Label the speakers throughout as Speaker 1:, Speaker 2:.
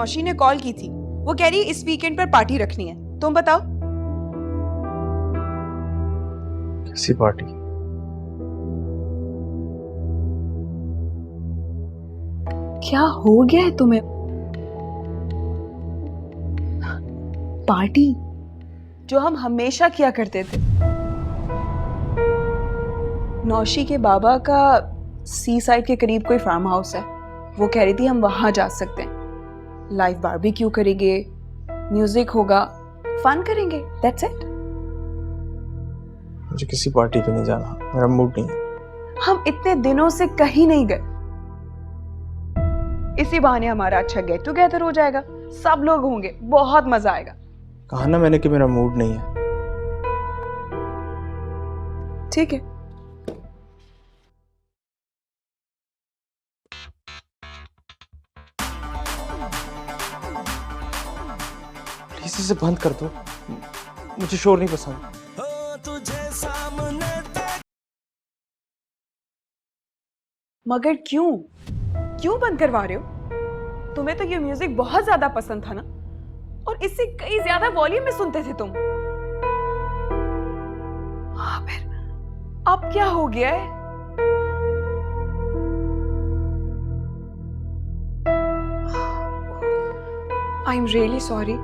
Speaker 1: नौशी ने कॉल की थी, वो कह रही इस वीकेंड पर पार्टी रखनी है। तुम बताओ।
Speaker 2: कैसी पार्टी?
Speaker 1: क्या हो गया है तुम्हें? पार्टी जो हम हमेशा किया करते थे। नौशी के बाबा का सी साइड के करीब कोई फार्म हाउस है, वो कह रही थी हम वहां जा सकते हैं। लाइव बारबेक्यू करेंगे, म्यूजिक होगा, फन करेंगे। That's it.
Speaker 2: मुझे किसी पार्टी पे नहीं जाना, मेरा मूड नहीं है।
Speaker 1: हम इतने दिनों से कहीं नहीं गए, इसी बहाने हमारा अच्छा गेट टुगेदर हो जाएगा, सब लोग होंगे, बहुत मजा आएगा।
Speaker 2: कहा ना मैंने कि मेरा मूड नहीं है।
Speaker 1: ठीक है।
Speaker 2: प्लीज इसे बंद कर दो, मुझे शोर नहीं पसंद।
Speaker 1: मगर क्यों क्यों बंद करवा रहे हो? तुम्हें तो ये म्यूजिक बहुत ज्यादा पसंद था ना, और इससे कई ज्यादा वॉल्यूम में सुनते थे तुम। हाँ, फिर अब क्या हो गया है? I am really sorry.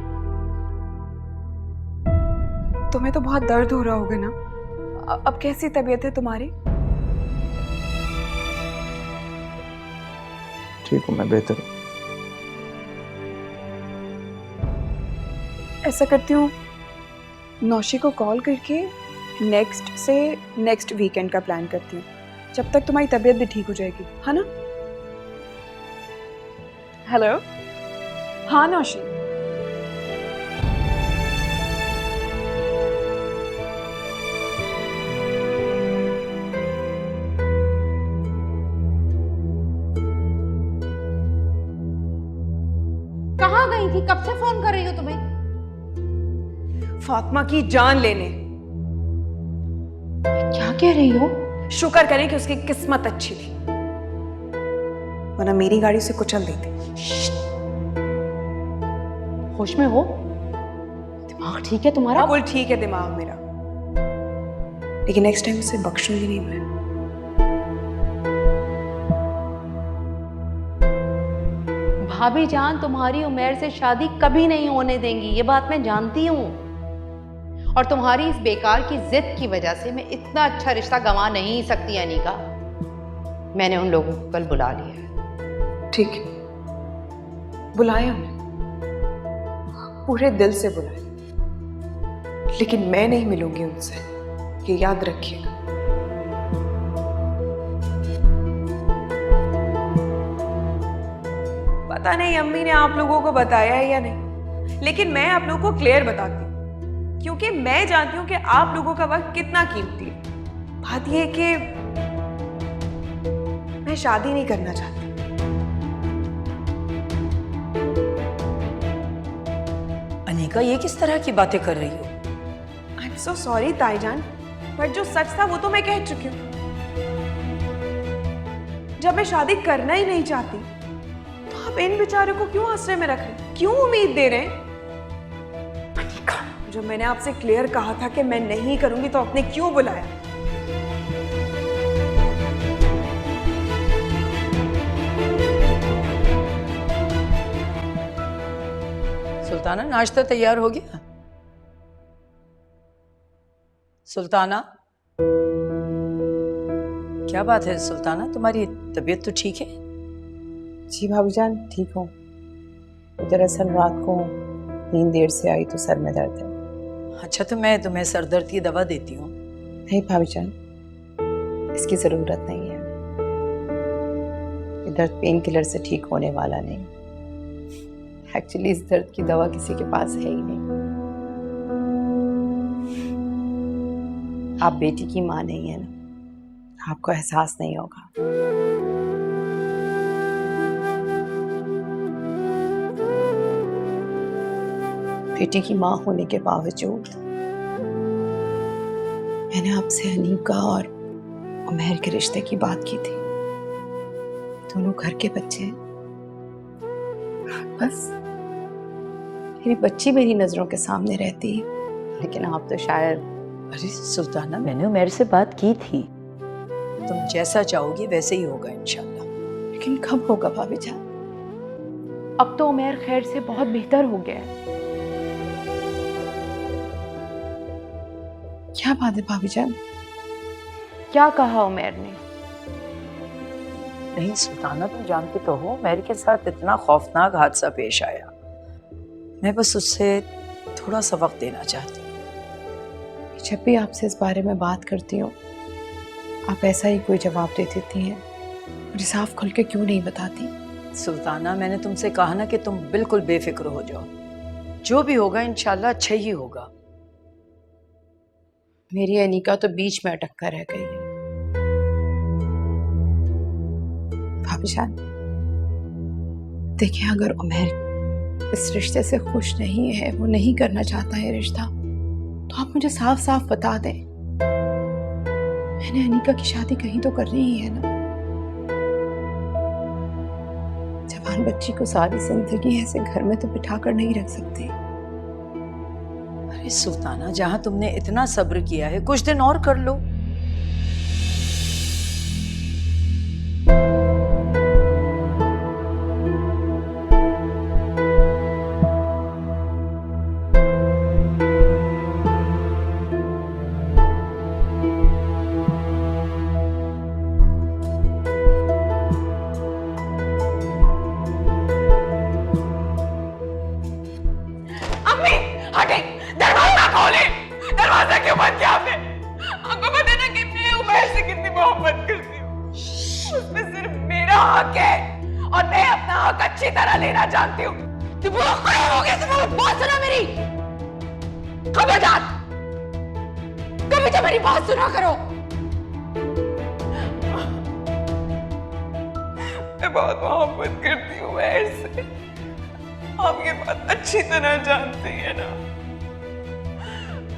Speaker 1: तुम्हें तो बहुत दर्द हो रहा होगा ना। अब कैसी तबीयत है तुम्हारी?
Speaker 2: ठीक हूँ, मैं बेहतर हूँ।
Speaker 1: ऐसा करती हूँ, नौशी को कॉल करके नेक्स्ट वीकेंड का प्लान करती हूँ, जब तक तुम्हारी तबीयत भी ठीक हो जाएगी, है ना? हेलो। हाँ नौशी।
Speaker 3: कहाँ गई थी? कब से फोन कर रही हो तुम्हें?
Speaker 1: फातिमा की जान लेने।
Speaker 3: क्या कह रही हो?
Speaker 1: शुक्र करें कि उसकी किस्मत अच्छी थी, वरना मेरी गाड़ी से कुचल देती।
Speaker 3: होश में हो? दिमाग ठीक है तुम्हारा?
Speaker 1: बिल्कुल ठीक है दिमाग मेरा, लेकिन नेक्स्ट टाइम उसे बख्शूंगी नहीं मैं।
Speaker 3: भाभी जान तुम्हारी उमेर से शादी कभी नहीं होने देंगी, ये बात मैं जानती हूँ। और तुम्हारी इस बेकार की जिद की वजह से मैं इतना अच्छा रिश्ता गंवा नहीं सकती अनीका। मैंने उन लोगों को कल बुला लिया है।
Speaker 1: ठीक है, बुलाए उन्हें, पूरे दिल से बुलाए, लेकिन मैं नहीं मिलूंगी उनसे, ये याद रखिएगा। पता नहीं अम्मी ने आप लोगों को बताया है या नहीं, लेकिन मैं आप लोगों को क्लियर बताती हूँ, क्योंकि मैं जानती हूँ कि आप लोगों का वक्त कितना कीमती है। बात यह है कि मैं शादी नहीं करना चाहती।
Speaker 4: अनीका, ये किस तरह की बातें कर रही हो?
Speaker 1: आई एम सो सॉरी ताईजान, पर जो सच था वो तो मैं कह चुकी हूँ। जब मैं शादी करना ही नहीं चाहती, तो आप इन बेचारों को क्यों आश्रय में रख रहे हैं? क्यों उम्मीद दे रहे हैं? अनीका, जब मैंने आपसे क्लियर कहा था कि मैं नहीं करूंगी, तो आपने क्यों बुलाया?
Speaker 4: सुल्ताना, नाश्ता तैयार हो गया? सुल्ताना, क्या बात है सुल्ताना, तुम्हारी तबीयत तो ठीक है?
Speaker 5: जी भाभी जान, ठीक हूँ। दरअसल रात को नींद देर से आई तो सर में दर्द है।
Speaker 4: अच्छा, तो मैं तुम्हें सर दर्द की दवा देती हूँ।
Speaker 5: नहीं भाभी जान, इसकी ज़रूरत नहीं है। ये दर्द पेन किलर से ठीक होने वाला नहीं। एक्चुअली इस दर्द की दवा किसी के पास है ही नहीं। आप बेटी की माँ नहीं है ना, आपको एहसास नहीं होगा। बेटी की माँ होने के बावजूद मैंने आपसे अनीका और उमैर के रिश्ते की बात की थी। दोनों घर के बच्चे हैं, बस मेरी बच्ची मेरी नजरों के सामने रहती, लेकिन आप तो शायद।
Speaker 4: अरे सुल्ताना, मैंने उमर से बात की थी, तुम जैसा चाहोगी वैसे ही होगा इंशाल्लाह।
Speaker 5: लेकिन कब होगा भाभी जान?
Speaker 3: अब तो उमर खैर से बहुत बेहतर हो गया है।
Speaker 5: क्या बात है भाभी जान?
Speaker 3: क्या कहा उमर ने?
Speaker 4: नहीं सुल्ताना, तुम जानती तो हो उमर के साथ इतना खौफनाक हादसा पेश आया। मैं बस उससे थोड़ा सा वक्त देना चाहती हूँ।
Speaker 5: जब भी आपसे इस बारे में बात करती हूँ, आप ऐसा ही कोई जवाब दे देती हैं। मुझे साफ खुल के क्यों नहीं बताती?
Speaker 4: सुल्ताना, मैंने तुमसे कहा ना कि तुम बिल्कुल बेफिक्र हो जाओ, जो भी होगा इंशाल्लाह अच्छा ही होगा।
Speaker 5: मेरी अनीका तो बीच में अटक कर रह गई है। भाभी जान, देखिए, अगर उमर इस रिश्ते से खुश नहीं है, वो नहीं करना चाहता है रिश्ता, तो आप मुझे साफ साफ बता दें। मैंने अनीका की शादी कहीं तो करनी ही है ना। जवान बच्ची को सारी जिंदगी ऐसे घर में तो बिठा कर नहीं रख सकते।
Speaker 4: अरे सुल्ताना, जहां तुमने इतना सब्र किया है, कुछ दिन और कर लो।
Speaker 6: दरवाजा खोले। दरवाजा क्यों बंद किया आपने? आपको पता ना कि मैं उमर से कितनी मोहब्बत करती हूँ। उसमें सिर्फ मेरा हक है और मैं अपना हक अच्छी तरह लेना जानती हूँ। तुम बहुत खराब हो गए। तुम बात सुना मेरी। खबरदार, कभी तो मेरी बात सुना करो। मैं बहुत मोहब्बत करती हूँ उमर से। आप ये बात अच्छी तरह जानती है ना।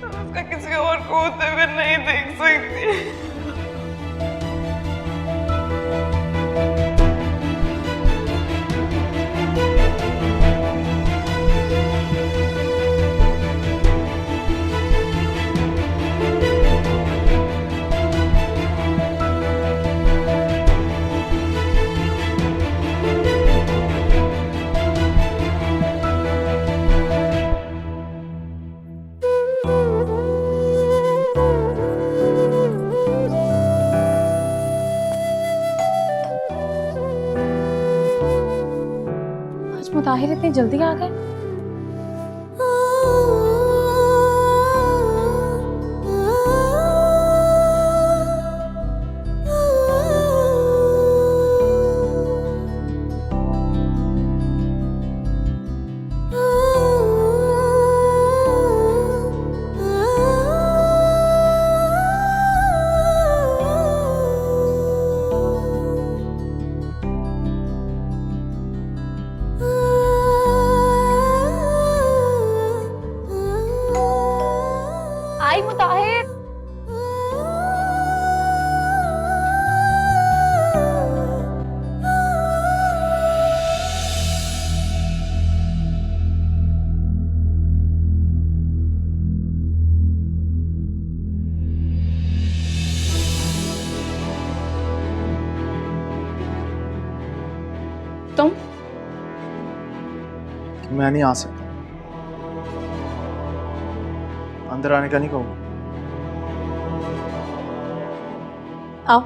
Speaker 6: उसका किसी और को होते हुए नहीं देख सकती।
Speaker 7: मुताहिर इतनी जल्दी आ गए? आई मुताहिर। तुम?
Speaker 2: मैं नहीं आ सकता। अंदर आने का नहीं कहूँगा।
Speaker 7: आओ।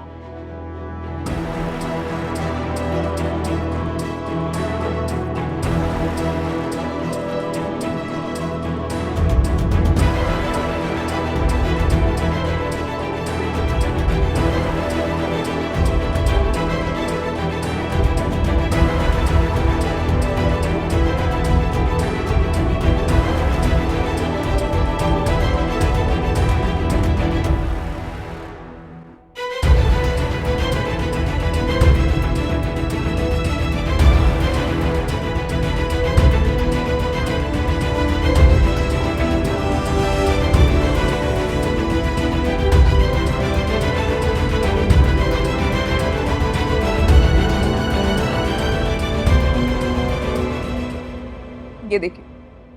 Speaker 1: ये देखिए,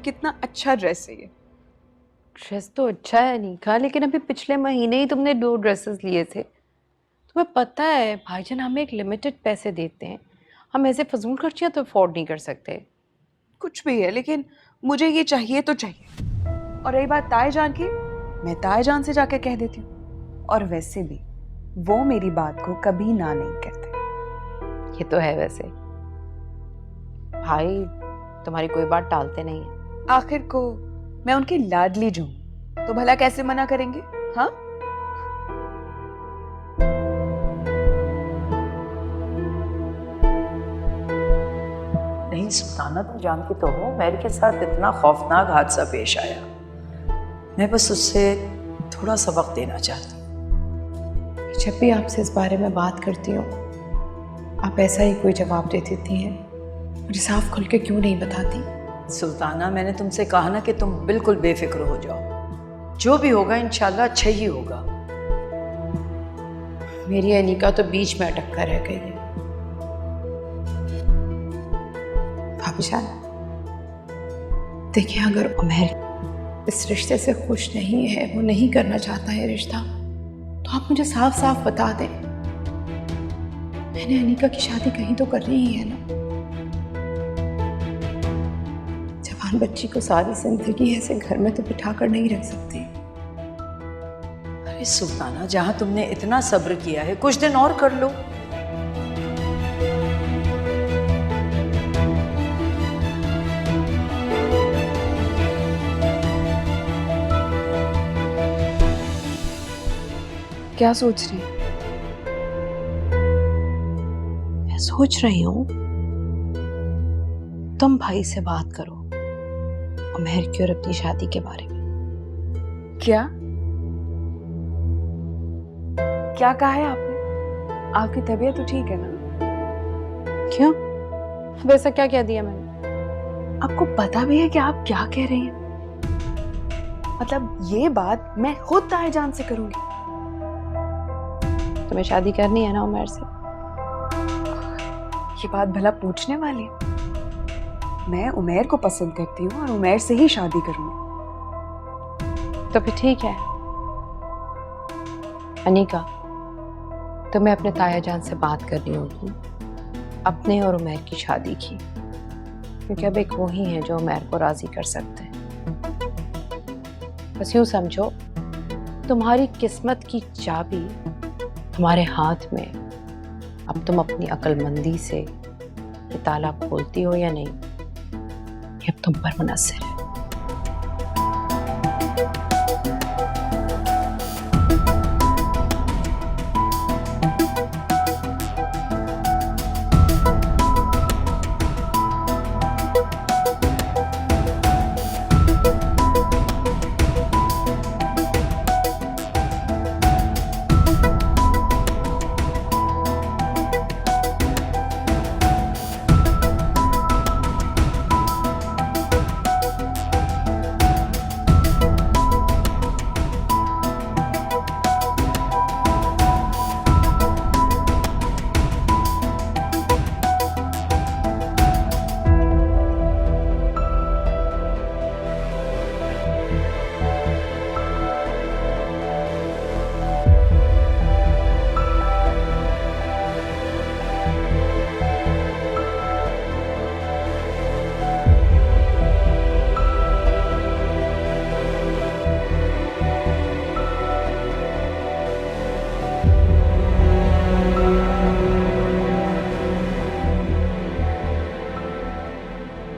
Speaker 1: कितना अच्छा ड्रेस है ये।
Speaker 3: ड्रेस तो अच्छा है अनीका, लेकिन अभी पिछले महीने ही तुमने 2 ड्रेसेस लिए थे। तुम्हें पता है भाईजान हमें एक लिमिटेड पैसे देते हैं, हम ऐसे फजूल खर्चियाँ तो अफोर्ड नहीं कर सकते।
Speaker 1: कुछ भी है, लेकिन मुझे ये चाहिए तो चाहिए। और रही बात ताए जान की, मैं ताए जान से जाके कह देती हूँ, और वैसे भी वो मेरी बात को कभी ना नहीं कहते।
Speaker 3: ये तो है, वैसे भाई तुम्हारी कोई बात टालते नहीं है।
Speaker 1: आखिर को मैं उनकी लाडली जो हूं, तो भला कैसे मना करेंगे? हाँ,
Speaker 4: नहीं सुल्ताना, तुम जानती तो हो मेरे के साथ इतना खौफनाक हादसा पेश आया। मैं बस उससे थोड़ा सा वक्त देना चाहती हूँ।
Speaker 5: जब भी आपसे इस बारे में बात करती हूँ आप ऐसा ही कोई जवाब दे देती हैं, मुझे साफ खुल के क्यों नहीं बताती?
Speaker 4: सुल्ताना, मैंने तुमसे कहा ना कि तुम बिल्कुल बेफिक्र हो जाओ, जो भी होगा इंशाल्लाह अच्छा ही होगा।
Speaker 5: मेरी अनीका तो बीच में अटक कर रह गई है। भाभी जान, देखिए अगर उमर इस रिश्ते से खुश नहीं है, वो नहीं करना चाहता है रिश्ता, तो आप मुझे साफ साफ बता दें। मैंने अनीका की शादी कहीं तो करनी ही है ना। जवान बच्ची को सारी जिंदगी ऐसे घर में तो बिठा कर नहीं रख सकती।
Speaker 4: अरे सुल्ताना, जहां तुमने इतना सब्र किया है कुछ दिन और कर लो।
Speaker 1: क्या सोच रही है?
Speaker 5: मैं सोच रही हूँ तुम भाई से बात करो उमर की और अपनी शादी के बारे में।
Speaker 1: क्या क्या कहा है आपने? आपकी तबीयत तो ठीक है ना?
Speaker 5: क्यों?
Speaker 7: वैसा क्या कह दिया मैंने?
Speaker 1: आपको पता भी है कि आप क्या कह रही हैं? मतलब ये बात मैं खुद ताए जान से करूंगी।
Speaker 7: तुम्हें शादी करनी है ना उमर से?
Speaker 1: ये बात भला पूछने वाली है? मैं उमर को पसंद करती हूँ और उमर से ही शादी करूंगी।
Speaker 7: तो फिर ठीक है अनीका, तुम्हें अपने ताया जान से बात करनी होगी अपने और उमर की शादी की, क्योंकि अब एक वो ही है जो उमर को राजी कर सकते हैं। बस यूं समझो, तुम्हारी किस्मत की चाबी तुम्हारे हाथ में। अब तुम अपनी अक्लमंदी से ये ताला खोलती हो या नहीं, ये अब तुम पर मुनस्सिर है।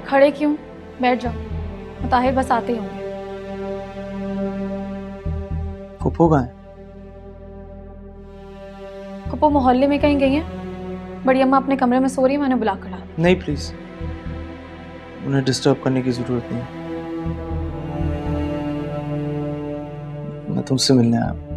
Speaker 7: खड़े क्यों? बैठ जाओ, मुताहिर बस आते ही होंगे।
Speaker 2: फूफो कहाँ है?
Speaker 7: पप्पू मोहल्ले में कहीं गई हैं। बड़ी अम्मा अपने कमरे में सो रही है, मैंने बुला कर डाला।
Speaker 2: नहीं प्लीज, उन्हें डिस्टर्ब करने की जरूरत नहीं। मैं तुमसे मिलने आया हूं।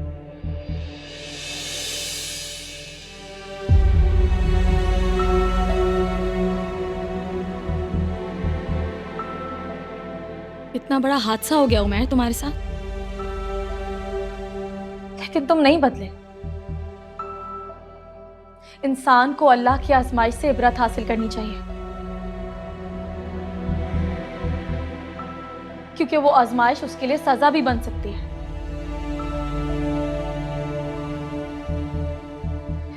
Speaker 8: इतना बड़ा हादसा हो गया उमर तुम्हारे साथ,
Speaker 7: लेकिन तुम नहीं बदले। इंसान को अल्लाह की आजमाइश से इबरत हासिल करनी चाहिए।
Speaker 8: क्योंकि वो आजमाइश उसके लिए सजा भी बन सकती है।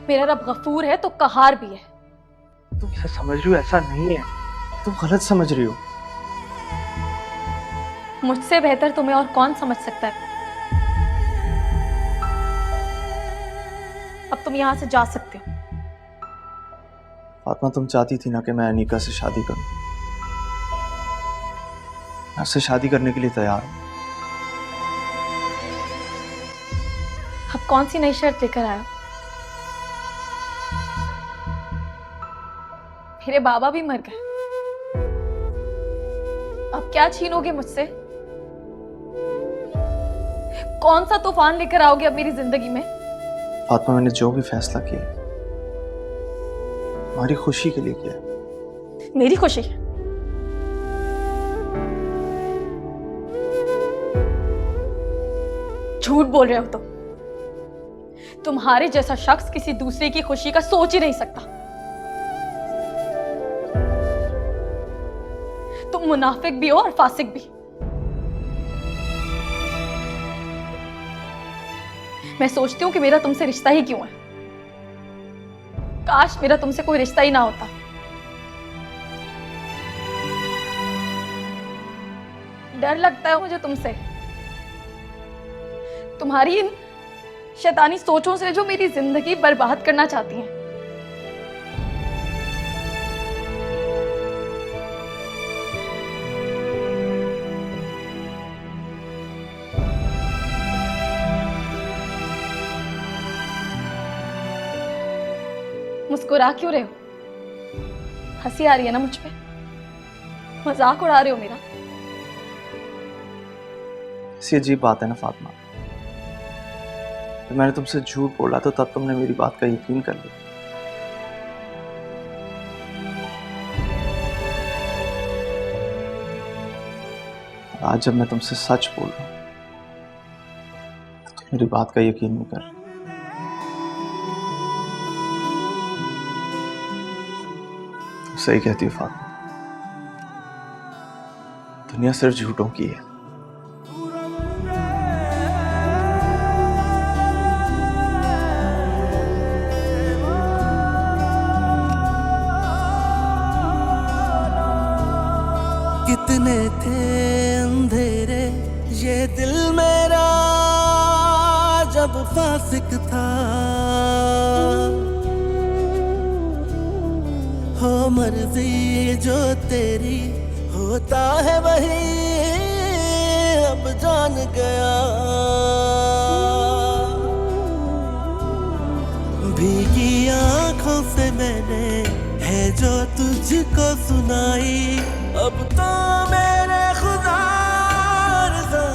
Speaker 8: मेरा रब गफूर है तो कहार भी है।
Speaker 2: तुम ऐसा समझ रही हो, ऐसा नहीं है, तुम गलत समझ रही हो।
Speaker 8: मुझसे बेहतर तुम्हें और कौन समझ सकता है। अब तुम यहां से जा सकते हो।
Speaker 2: फातिमा, तुम चाहती थी ना कि मैं अनीका से शादी करूं। मैं उससे शादी करने के लिए तैयार हूं।
Speaker 8: अब कौन सी नई शर्त लेकर आए हो? मेरे बाबा भी मर गए, अब क्या छीनोगे मुझसे? कौन सा तूफान लेकर आओगे अब मेरी जिंदगी में?
Speaker 2: फातिमा, मैंने जो भी फैसला किया हमारी खुशी के लिए किया।
Speaker 8: मेरी खुशी? झूठ बोल रहे हो तुम। तुम्हारे जैसा शख्स किसी दूसरे की खुशी का सोच ही नहीं सकता। तुम मुनाफिक भी हो और फासिक भी। मैं सोचती हूं कि मेरा तुमसे रिश्ता ही क्यों है। काश मेरा तुमसे कोई रिश्ता ही ना होता। डर लगता है मुझे तुमसे, तुम्हारी इन शैतानी सोचों से जो मेरी जिंदगी बर्बाद करना चाहती हैं। मुस्कुरा क्यों रहे हो? हंसी आ रही है ना मुझ पे? मजाक उड़ा रहे हो मेरा?
Speaker 2: ऐसी अजीब बात है ना फातिमा, जब मैंने तुमसे झूठ बोला तो तब तुमने मेरी बात का यकीन कर लिया। आज जब मैं तुमसे सच बोल रहा हूं तो मेरी बात का यकीन नहीं कर रही। सही कहती हो फातिमा, दुनिया सिर्फ झूठों की है।
Speaker 9: कितने थे अंधेरे ये दिल मेरा जब फासिक था, हो मर्जी जो तेरी होता है वही अब जान गया। भीगी आंखों से मैंने है जो तुझको सुनाई, अब तो मेरे खुदा रज़ा।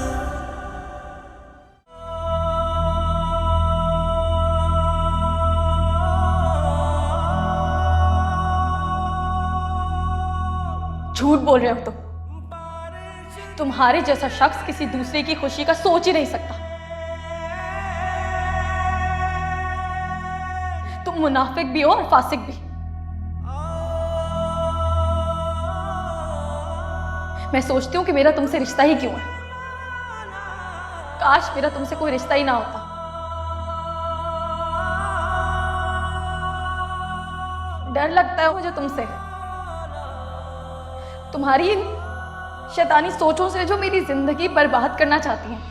Speaker 8: झूठ बोल रहे हो तुम। तुम्हारे जैसा शख्स किसी दूसरे की खुशी का सोच ही नहीं सकता। तुम मुनाफिक भी हो और फासिक भी। मैं सोचती हूं कि मेरा तुमसे रिश्ता ही क्यों है। काश मेरा तुमसे कोई रिश्ता ही ना होता। डर लगता है मुझे तुमसे, तुम्हारी इन शैतानी सोचों से जो मेरी जिंदगी बर्बाद करना चाहती हैं।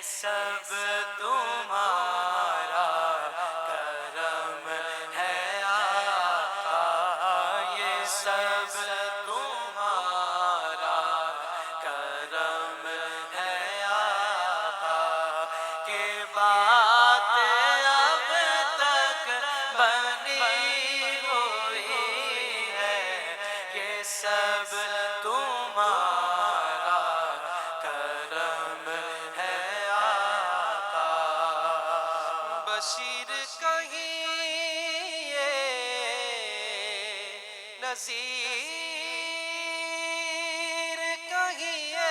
Speaker 9: सब तुम्हारा करम है आका, ये सब तुम्हारा करम है आका, के बात अब तक बनी हुई है, ये सब तुम्हारा करम है आका। नज़ीर कहिए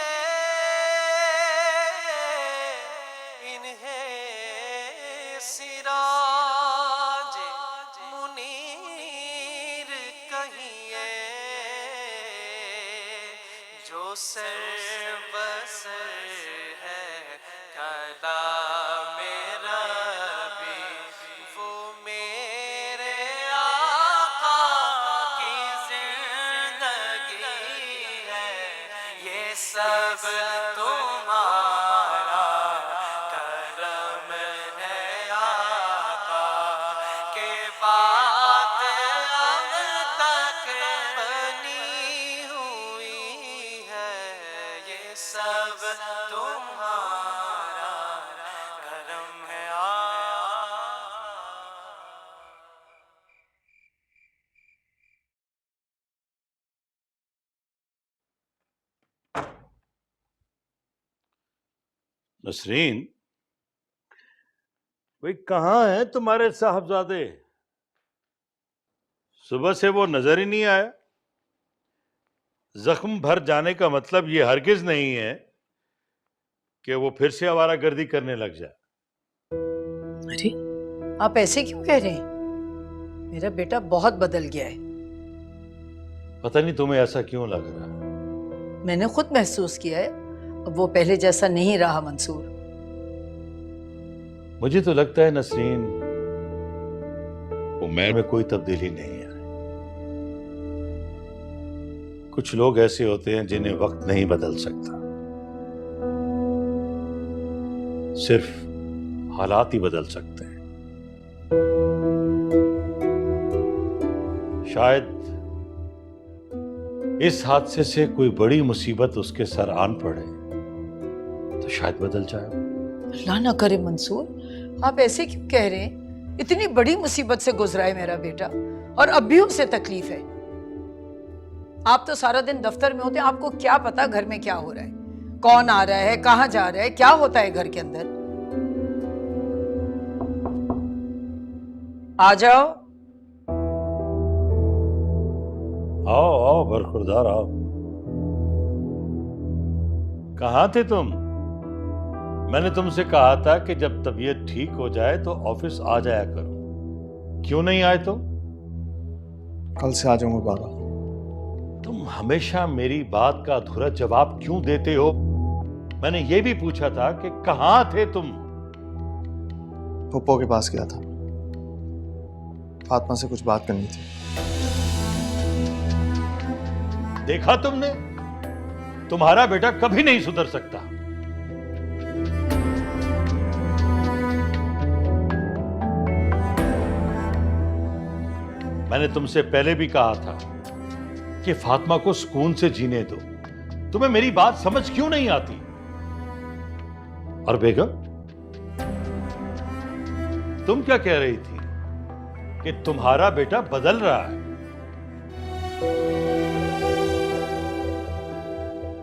Speaker 9: इन्हें सिराज मुनीर कहिए जो सर बसर है कलाम रबी वो मेरे आका की जिंदगी है ये सब तुम्हारा करम है आका के बात अब तक बनी हुई है ये सब तुम्हारा करम है आका।
Speaker 10: नसरीन, भाई कहाँ हैं तुम्हारे साहबजादे? सुबह से वो नजर ही नहीं आया। जख्म भर जाने का मतलब ये हरगिज नहीं है कि वो फिर से आवारागर्दी करने लग जाए।
Speaker 4: अरे आप ऐसे क्यों कह रहे हैं? मेरा बेटा बहुत बदल गया है।
Speaker 10: पता नहीं तुम्हें ऐसा क्यों लग रहा है।
Speaker 4: मैंने खुद महसूस किया है, अब वो पहले जैसा नहीं रहा मंसूर।
Speaker 10: मुझे तो लगता है नसरीन, उमर में कोई तब्दीली नहीं है। कुछ लोग ऐसे होते हैं जिन्हें वक्त नहीं बदल सकता, सिर्फ हालात ही बदल सकते हैं। शायद इस हादसे से कोई बड़ी मुसीबत उसके सर आन पड़े तो शायद बदल जाए।
Speaker 4: अल्लाह ना करे मंसूर, आप ऐसे क्यों कह रहे हैं? इतनी बड़ी मुसीबत से गुजरा है मेरा बेटा और अब भी उसे तकलीफ है। आप तो सारा दिन दफ्तर में होते हैं, आपको क्या पता घर में क्या हो रहा है, कौन आ रहा है, कहाँ जा रहा है, क्या होता है घर के अंदर। आ जाओ।
Speaker 10: आओ आओ बरखुरदार आओ। कहाँ थे तुम? मैंने तुमसे कहा था कि जब तबीयत ठीक हो जाए तो ऑफिस आ जाया करो। क्यों नहीं आए तुम?
Speaker 2: कल से आ जाऊंगा बाबा।
Speaker 10: तुम हमेशा मेरी बात का अधूरा जवाब क्यों देते हो? मैंने ये भी पूछा था कि कहाँ थे तुम?
Speaker 2: पप्पो के पास गया था, फातिमा से कुछ बात करनी थी।
Speaker 10: देखा तुमने, तुम्हारा बेटा कभी नहीं सुधर सकता। मैंने तुमसे पहले भी कहा था कि फातिमा को सुकून से जीने दो। तुम्हें मेरी बात समझ क्यों नहीं आती? और बेगम, तुम क्या कह रही थी कि तुम्हारा बेटा बदल रहा है?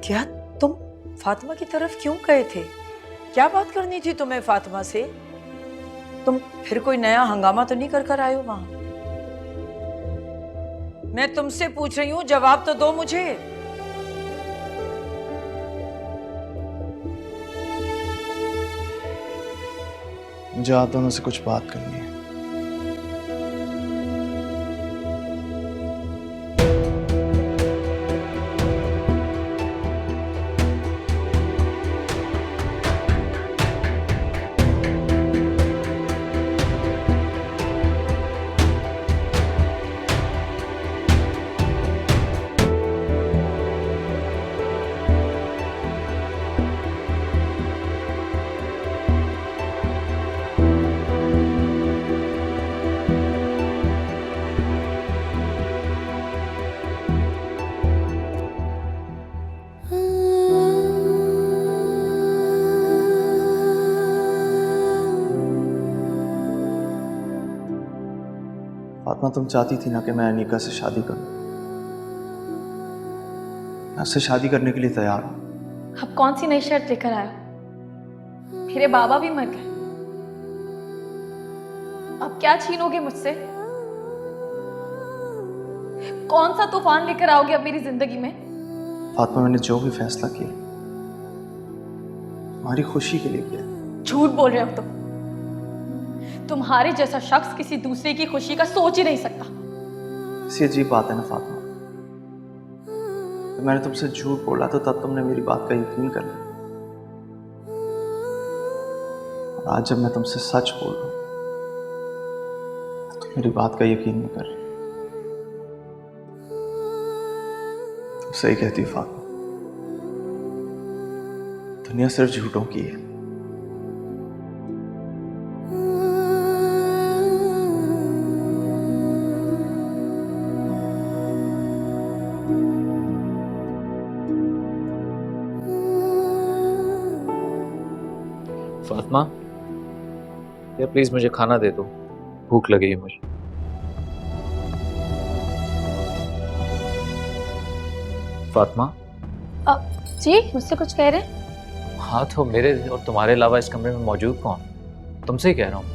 Speaker 4: क्या तुम फातिमा की तरफ क्यों गए थे? क्या बात करनी थी तुम्हें फातिमा से? तुम फिर कोई नया हंगामा तो नहीं कर आए हो वहां? मैं तुमसे पूछ रही हूँ, जवाब तो दो मुझे।
Speaker 2: मुझे आप दोनों से कुछ बात करनी है। फातिमा, तुम चाहती थी ना कि मैं अनीका से शादी करूं। मैं उससे शादी करने के लिए तैयार हूं।
Speaker 8: अब कौन सी नई शर्त लेकर आए हो? मेरे बाबा भी मर गए, अब क्या छीनोगे मुझसे? कौन सा तूफान लेकर आओगे अब मेरी जिंदगी में?
Speaker 2: फातिमा, मैंने जो भी फैसला किया हमारी खुशी के लिए किया।
Speaker 8: झूठ बोल रहे हो तुम। तुम्हारे जैसा शख्स किसी दूसरे की खुशी का सोच ही नहीं सकता।
Speaker 2: ऐसी अजीब बात है ना फातिमा, तो मैंने तुमसे झूठ बोला तो तब तुमने मेरी बात का यकीन कर लिया, और आज जब मैं तुमसे सच बोल रहा हूं तो मेरी बात का यकीन नहीं कर रही। तुम सही कहती हो फातिमा, दुनिया सिर्फ झूठों की है।
Speaker 11: फातिमा, यार प्लीज मुझे खाना दे दो, भूख लगी है मुझे। फातिमा।
Speaker 8: जी, मुझसे कुछ कह रहे हैं?
Speaker 11: हाँ, तो मेरे और तुम्हारे अलावा इस कमरे में मौजूद कौन? तुमसे ही कह रहा हूँ,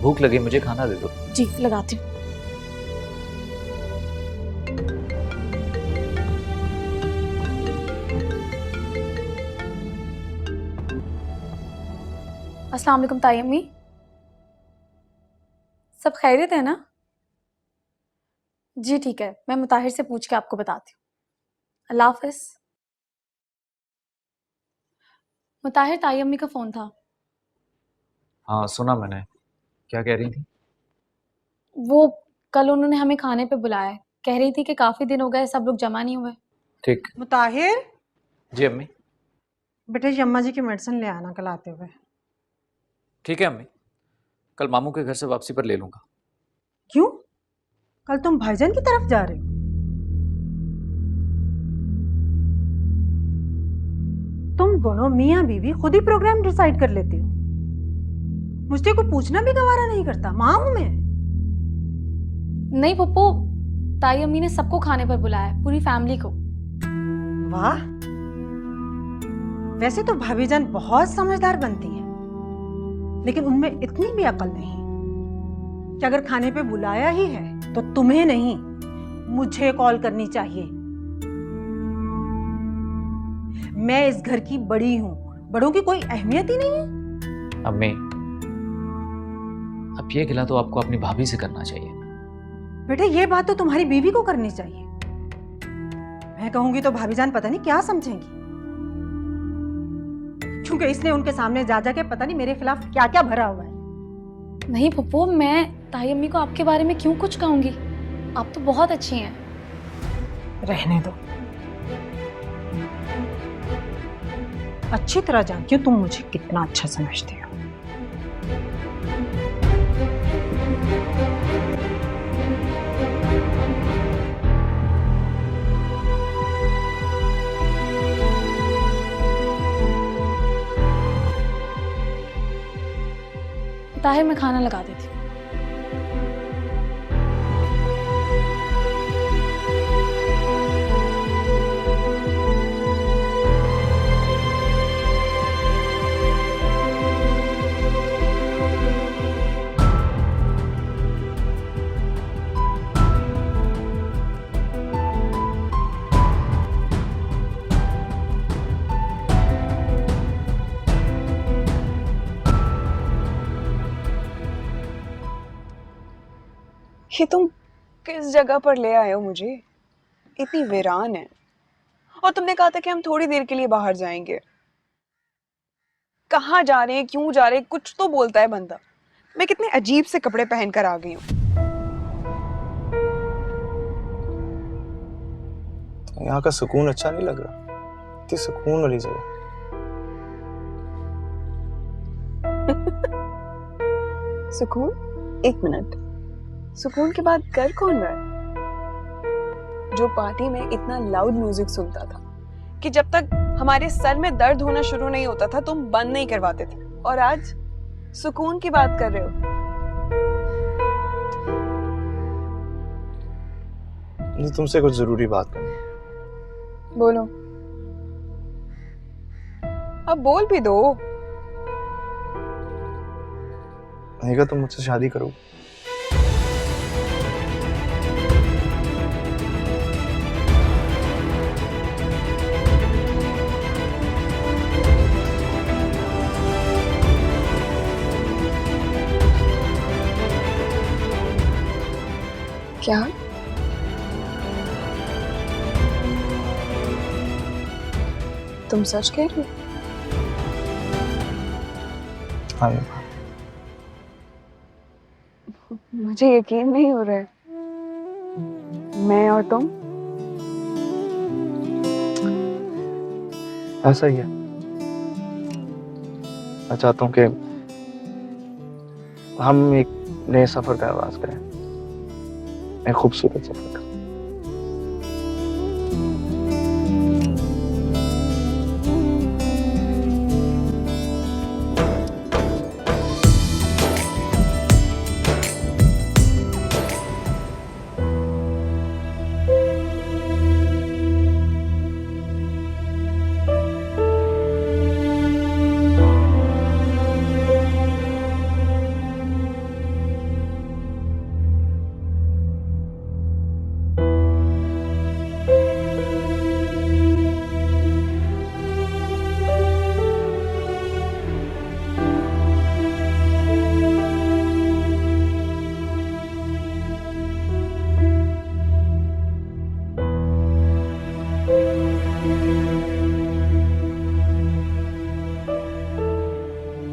Speaker 11: भूख लगी, मुझे खाना दे दो।
Speaker 8: जी, लगाती हूँ। अस्सलाम वालेकुम ताई अम्मी, सब खैरियत है ना? जी ठीक है, मैं मुताहिर से पूछ के आपको बताती हूँ। अल्लाह हाफिज। मुताहिर, ताई अम्मी का फोन था।
Speaker 11: हाँ सुना मैंने, क्या कह रही थी?
Speaker 8: वो कल उन्होंने हमें खाने पे बुलाया है, कह रही थी कि काफी दिन हो गए सब लोग जमा नहीं हुए।
Speaker 11: ठीक।
Speaker 12: मुताहिर,
Speaker 11: जी अम्मी।
Speaker 12: बेटे यम्मा जी की मेडिसिन ले आना कल आते हुए।
Speaker 11: ठीक है अम्मी, कल मामू के घर से वापसी पर ले लूंगा।
Speaker 12: क्यों? कल तुम भाईजान की तरफ जा रहे हो? तुम दोनों मियाँ बीवी खुद ही प्रोग्राम डिसाइड कर लेते हो, मुझसे को पूछना भी गवारा नहीं करता। माँ हूं मैं।
Speaker 8: नहीं पप्पू, ताई अम्मी ने सबको खाने पर बुलाया है, पूरी फैमिली को।
Speaker 12: वाह, वैसे तो भाभी जान बहुत समझदार बनती हैं, लेकिन उनमें इतनी भी अकल नहीं कि अगर खाने पे बुलाया ही है तो तुम्हें नहीं मुझे कॉल करनी चाहिए। मैं इस घर की बड़ी हूं, बड़ों की कोई अहमियत ही नहीं है।
Speaker 11: अम्मी, अब ये गिला तो आपको अपनी भाभी से करना चाहिए।
Speaker 12: बेटे ये बात तो तुम्हारी बीवी को करनी चाहिए। मैं कहूंगी तो भाभी जान पता नहीं क्या समझेंगी, क्योंकि इसने उनके सामने जा जा के पता नहीं मेरे खिलाफ क्या क्या भरा हुआ है।
Speaker 8: नहीं पप्पू, मैं ताई अम्मी को आपके बारे में क्यों कुछ कहूंगी, आप तो बहुत अच्छी हैं।
Speaker 12: रहने दो, अच्छी तरह जानती हूँ तुम मुझे कितना अच्छा समझते हो।
Speaker 8: ताहिर, मैं खाना लगा देती हूँ।
Speaker 1: ये तुम किस जगह पर ले आए हो मुझे? इतनी वीरान है, और तुमने कहा था कि हम थोड़ी देर के लिए बाहर जाएंगे। कहाँ जा रहे हैं, क्यों जा रहे हैं, कुछ तो बोलता है बंदा। मैं कितने अजीब से कपड़े पहनकर आ गई हूँ।
Speaker 2: तो यहाँ का सुकून अच्छा नहीं लग रहा? इतनी सुकून वाली जगह।
Speaker 1: सुकून? एक मिनट, सुकून के बाद कर कौन रहा है? जो पार्टी में इतना लाउड म्यूजिक सुनता था कि जब तक हमारे सर में दर्द होना शुरू नहीं होता था तुम बंद नहीं करवाते थे, और आज सुकून की बात कर रहे हो।
Speaker 2: मुझे तुमसे कुछ जरूरी बात करनी है।
Speaker 1: बोलो। अब बोल भी दो।
Speaker 2: अनिका, तुम मुझसे शादी करो?
Speaker 1: क्या? तुम सच कह रही हो?
Speaker 2: हाँ विभा,
Speaker 1: मुझे यकीन नहीं हो रहा है। मैं और तुम
Speaker 2: ऐसा ही है। मैं चाहता हूँ कि हम एक नए सफर का आगाज करें, एक खूबसूरत सफर का।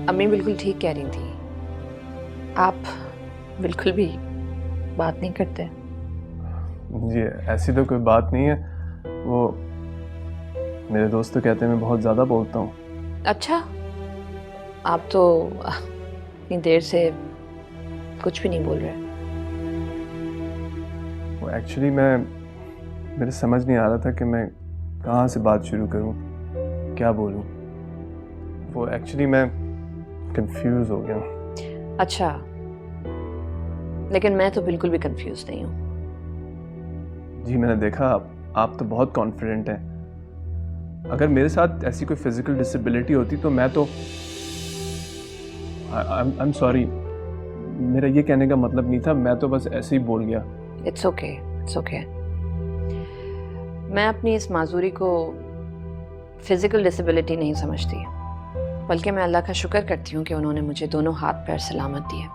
Speaker 7: अम्मी बिल्कुल ठीक कह रही थी, आप बिल्कुल भी बात नहीं करते।
Speaker 13: जी ऐसी तो कोई बात नहीं है, वो मेरे दोस्त तो कहते हैं मैं बहुत ज़्यादा बोलता हूँ।
Speaker 7: अच्छा, आप तो इतनी देर से कुछ भी नहीं बोल रहे।
Speaker 13: वो एक्चुअली मेरे समझ नहीं आ रहा था कि मैं कहाँ से बात शुरू करूँ, क्या बोलूँ। वो एक्चुअली मैं कंफ्यूज हो गया हूँ।
Speaker 7: अच्छा, लेकिन मैं तो बिल्कुल भी कंफ्यूज नहीं हूँ।
Speaker 13: जी मैंने देखा आप तो बहुत कॉन्फिडेंट हैं। अगर मेरे साथ ऐसी कोई फिजिकल डिसेबिलिटी होती तो मैं तो आई एम सॉरी, मेरा ये कहने का मतलब नहीं था, मैं तो बस ऐसे ही बोल गया।
Speaker 7: It's okay, it's okay. मैं अपनी इस माजूरी को फिजिकल डिसेबिलिटी नहीं समझती, बल्कि मैं अल्लाह का शुक्र करती हूँ कि उन्होंने मुझे दोनों हाथ पैर सलामत दिए।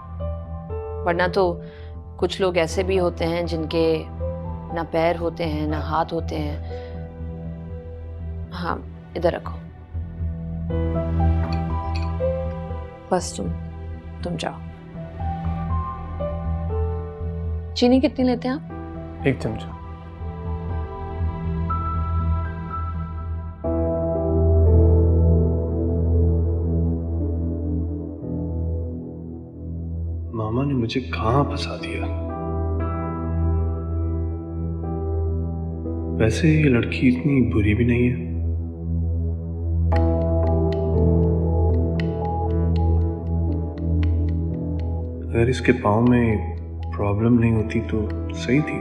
Speaker 7: वरना तो कुछ लोग ऐसे भी होते हैं जिनके ना पैर होते हैं ना हाथ होते हैं। हाँ, इधर रखो। बस तुम जाओ। चीनी कितनी लेते हैं आप?
Speaker 13: 1 चमचा। मामा ने मुझे कहाँ फंसा दिया। वैसे ये लड़की इतनी बुरी भी नहीं है। अगर इसके पाँव में प्रॉब्लम नहीं होती तो सही थी।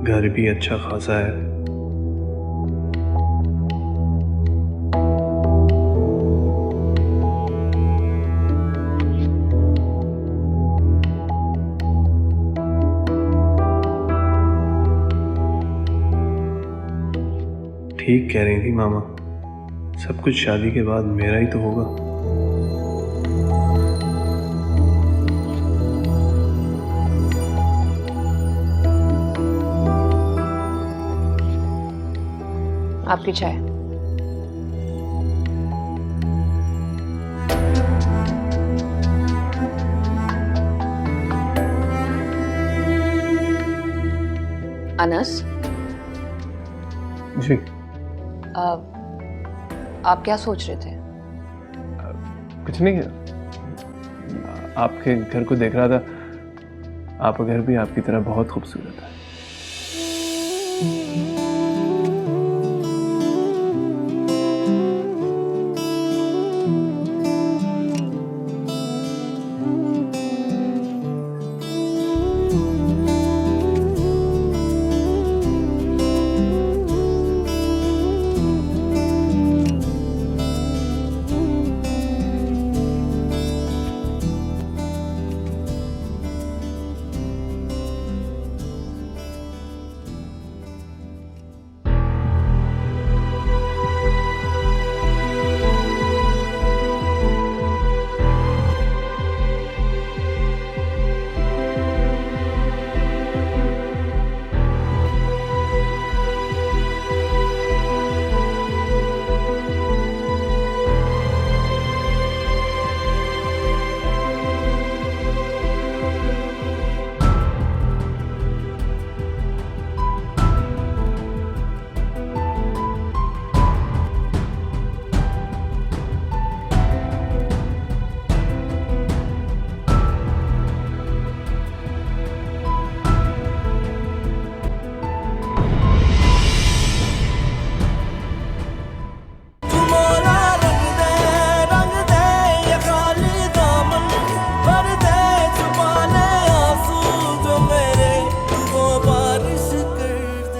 Speaker 13: घर भी अच्छा खासा है। ठीक कह रही थी मामा, सब कुछ शादी के बाद मेरा ही तो होगा।
Speaker 7: आपकी चाय। अनस
Speaker 13: जी
Speaker 7: आप क्या सोच रहे थे?
Speaker 13: कुछ नहीं, आपके घर को देख रहा था। आपका घर भी आपकी तरह बहुत खूबसूरत है।